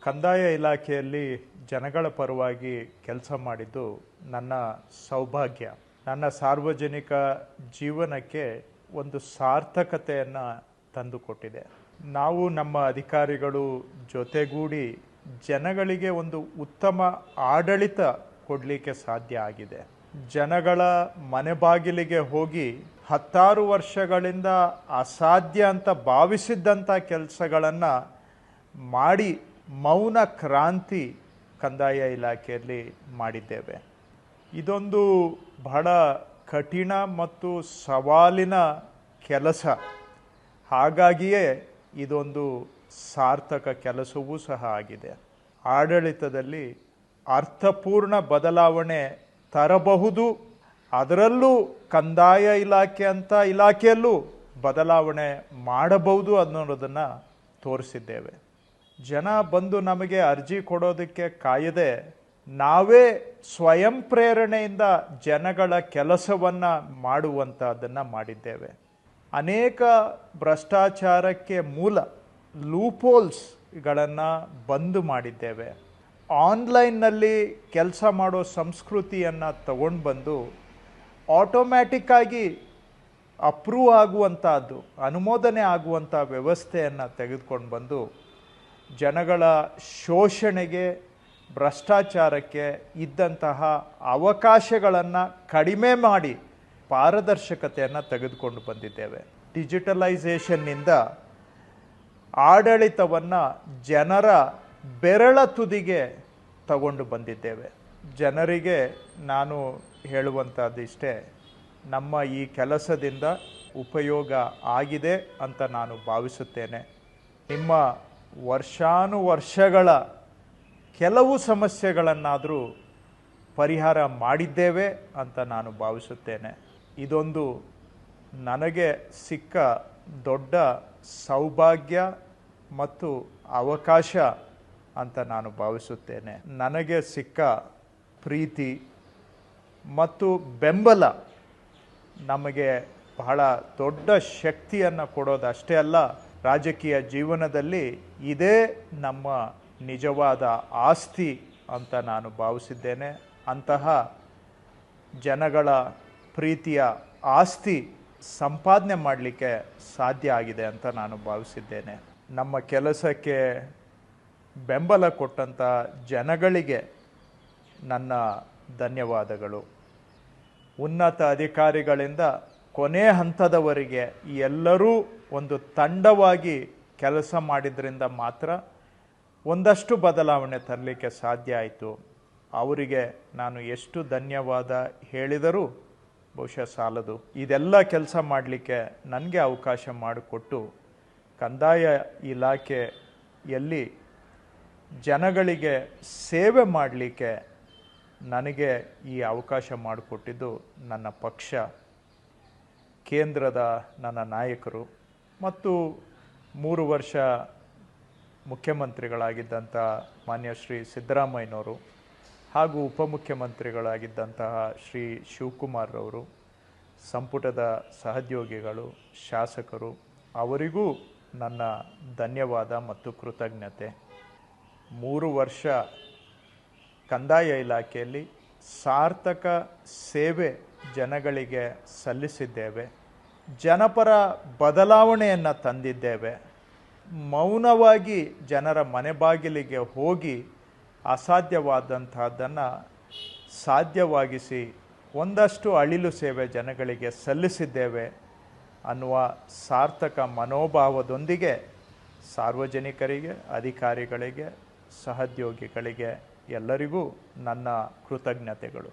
ಕಂದಾಯ ಇಲಾಖೆಯಲ್ಲಿ ಜನಗಳ ಪರವಾಗಿ ಕೆಲಸ ಮಾಡಿದ್ದು ನನ್ನ ಸೌಭಾಗ್ಯ. ನನ್ನ ಸಾರ್ವಜನಿಕ ಜೀವನಕ್ಕೆ ಒಂದು ಸಾರ್ಥಕತೆಯನ್ನು ತಂದುಕೊಟ್ಟಿದೆ. ನಾವು ನಮ್ಮ ಅಧಿಕಾರಿಗಳು ಜೊತೆಗೂಡಿ ಜನಗಳಿಗೆ ಒಂದು ಉತ್ತಮ ಆಡಳಿತ ಕೊಡಲಿಕ್ಕೆ ಸಾಧ್ಯ ಆಗಿದೆ. ಜನಗಳ ಮನೆ ಬಾಗಿಲಿಗೆ ಹೋಗಿ 10 ವರ್ಷಗಳಿಂದ ಅಸಾಧ್ಯ ಅಂತ ಭಾವಿಸಿದ್ದಂಥ ಕೆಲಸಗಳನ್ನು ಮಾಡಿ ಮೌನ ಕ್ರಾಂತಿ ಕಂದಾಯ ಇಲಾಖೆಯಲ್ಲಿ ಮಾಡಿದ್ದೇವೆ. ಇದೊಂದು ಬಹಳ ಕಠಿಣ ಮತ್ತು ಸವಾಲಿನ ಕೆಲಸ. ಹಾಗಾಗಿಯೇ ಇದೊಂದು ಸಾರ್ಥಕ ಕೆಲಸವೂ ಸಹ ಆಗಿದೆ. ಆಡಳಿತದಲ್ಲಿ ಅರ್ಥಪೂರ್ಣ ಬದಲಾವಣೆ ತರಬಹುದು, ಅದರಲ್ಲೂ ಕಂದಾಯ ಇಲಾಖೆಯಲ್ಲೂ ಬದಲಾವಣೆ ಮಾಡಬಹುದು ಅನ್ನೋದನ್ನು ತೋರಿಸಿದ್ದೇವೆ. ಜನ ಬಂದು ನಮಗೆ ಅರ್ಜಿ ಕೊಡೋದಕ್ಕೆ ಕಾಯದೆ ನಾವೇ ಸ್ವಯಂ ಪ್ರೇರಣೆಯಿಂದ ಜನಗಳ ಕೆಲಸವನ್ನು ಮಾಡುವಂಥದ್ದನ್ನು ಮಾಡಿದ್ದೇವೆ. ಅನೇಕ ಭ್ರಷ್ಟಾಚಾರಕ್ಕೆ ಮೂಲ ಲೂಪೋಲ್ಸ್ಗಳನ್ನು ಬಂದ್ ಮಾಡಿದ್ದೇವೆ. ಆನ್ಲೈನ್ನಲ್ಲಿ ಕೆಲಸ ಮಾಡೋ ಸಂಸ್ಕೃತಿಯನ್ನು ತಗೊಂಡು ಬಂದು ಆಟೋಮ್ಯಾಟಿಕ್ಕಾಗಿ ಅಪ್ರೂವ್ ಆಗುವಂಥದ್ದು, ಅನುಮೋದನೆ ಆಗುವಂಥ ವ್ಯವಸ್ಥೆಯನ್ನು ತೆಗೆದುಕೊಂಡು ಬಂದು ಜನಗಳ ಶೋಷಣೆಗೆ, ಭ್ರಷ್ಟಾಚಾರಕ್ಕೆ ಇದ್ದಂತಹ ಅವಕಾಶಗಳನ್ನು ಕಡಿಮೆ ಮಾಡಿ ಪಾರದರ್ಶಕತೆಯನ್ನು ತೆಗೆದುಕೊಂಡು ಬಂದಿದ್ದೇವೆ. ಡಿಜಿಟಲೈಸೇಷನ್ನಿಂದ ಆಡಳಿತವನ್ನು ಜನರ ಬೆರಳ ತುದಿಗೆ ತಗೊಂಡು ಬಂದಿದ್ದೇವೆ. ಜನರಿಗೆ ನಾನು ಹೇಳುವಂಥದ್ದು ಇಷ್ಟೇ, ನಮ್ಮ ಈ ಕೆಲಸದಿಂದ ಉಪಯೋಗ ಆಗಿದೆ ಅಂತ ನಾನು ಭಾವಿಸುತ್ತೇನೆ. ನಿಮ್ಮ ವರ್ಷಾನುವರ್ಷಗಳ ಕೆಲವು ಸಮಸ್ಯೆಗಳನ್ನಾದರೂ ಪರಿಹಾರ ಮಾಡಿದ್ದೇವೆ ಅಂತ ನಾನು ಭಾವಿಸುತ್ತೇನೆ. ಇದೊಂದು ನನಗೆ ಸಿಕ್ಕ ದೊಡ್ಡ ಸೌಭಾಗ್ಯ ಮತ್ತು ಅವಕಾಶ ಅಂತ ನಾನು ಭಾವಿಸುತ್ತೇನೆ. ನನಗೆ ಸಿಕ್ಕ ಪ್ರೀತಿ ಮತ್ತು ಬೆಂಬಲ ನಮಗೆ ಬಹಳ ದೊಡ್ಡ ಶಕ್ತಿಯನ್ನು ಕೊಡೋದಷ್ಟೇ ಅಲ್ಲ, ರಾಜಕೀಯ ಜೀವನದಲ್ಲಿ ಇದೇ ನಮ್ಮ ನಿಜವಾದ ಆಸ್ತಿ ಅಂತ ನಾನು ಭಾವಿಸಿದ್ದೇನೆ. ಅಂತಹ ಜನಗಳ ಪ್ರೀತಿಯ ಆಸ್ತಿ ಸಂಪಾದನೆ ಮಾಡಲಿಕ್ಕೆ ಸಾಧ್ಯ ಆಗಿದೆ ಅಂತ ನಾನು ಭಾವಿಸಿದ್ದೇನೆ. ನಮ್ಮ ಕೆಲಸಕ್ಕೆ ಬೆಂಬಲ ಕೊಟ್ಟಂಥ ಜನಗಳಿಗೆ ನನ್ನ ಧನ್ಯವಾದಗಳು. ಉನ್ನತ ಅಧಿಕಾರಿಗಳಿಂದ ಕೊನೆ ಹಂತದವರೆಗೆ ಎಲ್ಲರೂ ಒಂದು ತಂಡವಾಗಿ ಕೆಲಸ ಮಾಡಿದ್ರಿಂದ ಮಾತ್ರ ಒಂದಷ್ಟು ಬದಲಾವಣೆ ತರಲಿಕ್ಕೆ ಸಾಧ್ಯ ಆಯಿತು. ಅವರಿಗೆ ನಾನು ಎಷ್ಟು ಧನ್ಯವಾದ ಹೇಳಿದರೂ ಬಹುಶಃ ಸಾಲದು. ಇದೆಲ್ಲ ಕೆಲಸ ಮಾಡಲಿಕ್ಕೆ ನನಗೆ ಅವಕಾಶ ಮಾಡಿಕೊಟ್ಟು ಕಂದಾಯ ಇಲಾಖೆಯಲ್ಲಿ ಜನಗಳಿಗೆ ಸೇವೆ ಮಾಡಲಿಕ್ಕೆ ನನಗೆ ಈ ಅವಕಾಶ ಮಾಡಿಕೊಟ್ಟಿದ್ದು ನನ್ನ ಪಕ್ಷ, ಕೇಂದ್ರದ ನನ್ನ ನಾಯಕರು ಮತ್ತು 3 ವರ್ಷ ಮುಖ್ಯಮಂತ್ರಿಗಳಾಗಿದ್ದಂಥ ಮಾನ್ಯ ಶ್ರೀ ಸಿದ್ದರಾಮಯ್ಯನವರು ಹಾಗೂ ಉಪಮುಖ್ಯಮಂತ್ರಿಗಳಾಗಿದ್ದಂತಹ ಶ್ರೀ ಶಿವಕುಮಾರ್ರವರು, ಸಂಪುಟದ ಸಹೋದ್ಯೋಗಿಗಳು, ಶಾಸಕರು, ಅವರಿಗೂ ನನ್ನ ಧನ್ಯವಾದ ಮತ್ತು ಕೃತಜ್ಞತೆ. 3 ವರ್ಷ ಕಂದಾಯ ಇಲಾಖೆಯಲ್ಲಿ ಸಾರ್ಥಕ ಸೇವೆ ಜನಗಳಿಗೆ ಸಲ್ಲಿಸಿದ್ದೇವೆ. ಜನಪರ ಬದಲಾವಣೆಯನ್ನು ತಂದಿದ್ದೇವೆ. ಮೌನವಾಗಿ ಜನರ ಮನೆ ಬಾಗಿಲಿಗೆ ಹೋಗಿ ಅಸಾಧ್ಯವಾದಂಥದ್ದನ್ನು ಸಾಧ್ಯವಾಗಿಸಿ ಒಂದಷ್ಟು ಅಳಿಲು ಸೇವೆ ಜನಗಳಿಗೆ ಸಲ್ಲಿಸಿದ್ದೇವೆ ಅನ್ನುವ ಸಾರ್ಥಕ ಮನೋಭಾವದೊಂದಿಗೆ ಸಾರ್ವಜನಿಕರಿಗೆ, ಅಧಿಕಾರಿಗಳಿಗೆ, ಸಹೋದ್ಯೋಗಿಗಳಿಗೆ ಎಲ್ಲರಿಗೂ ನನ್ನ ಕೃತಜ್ಞತೆಗಳು.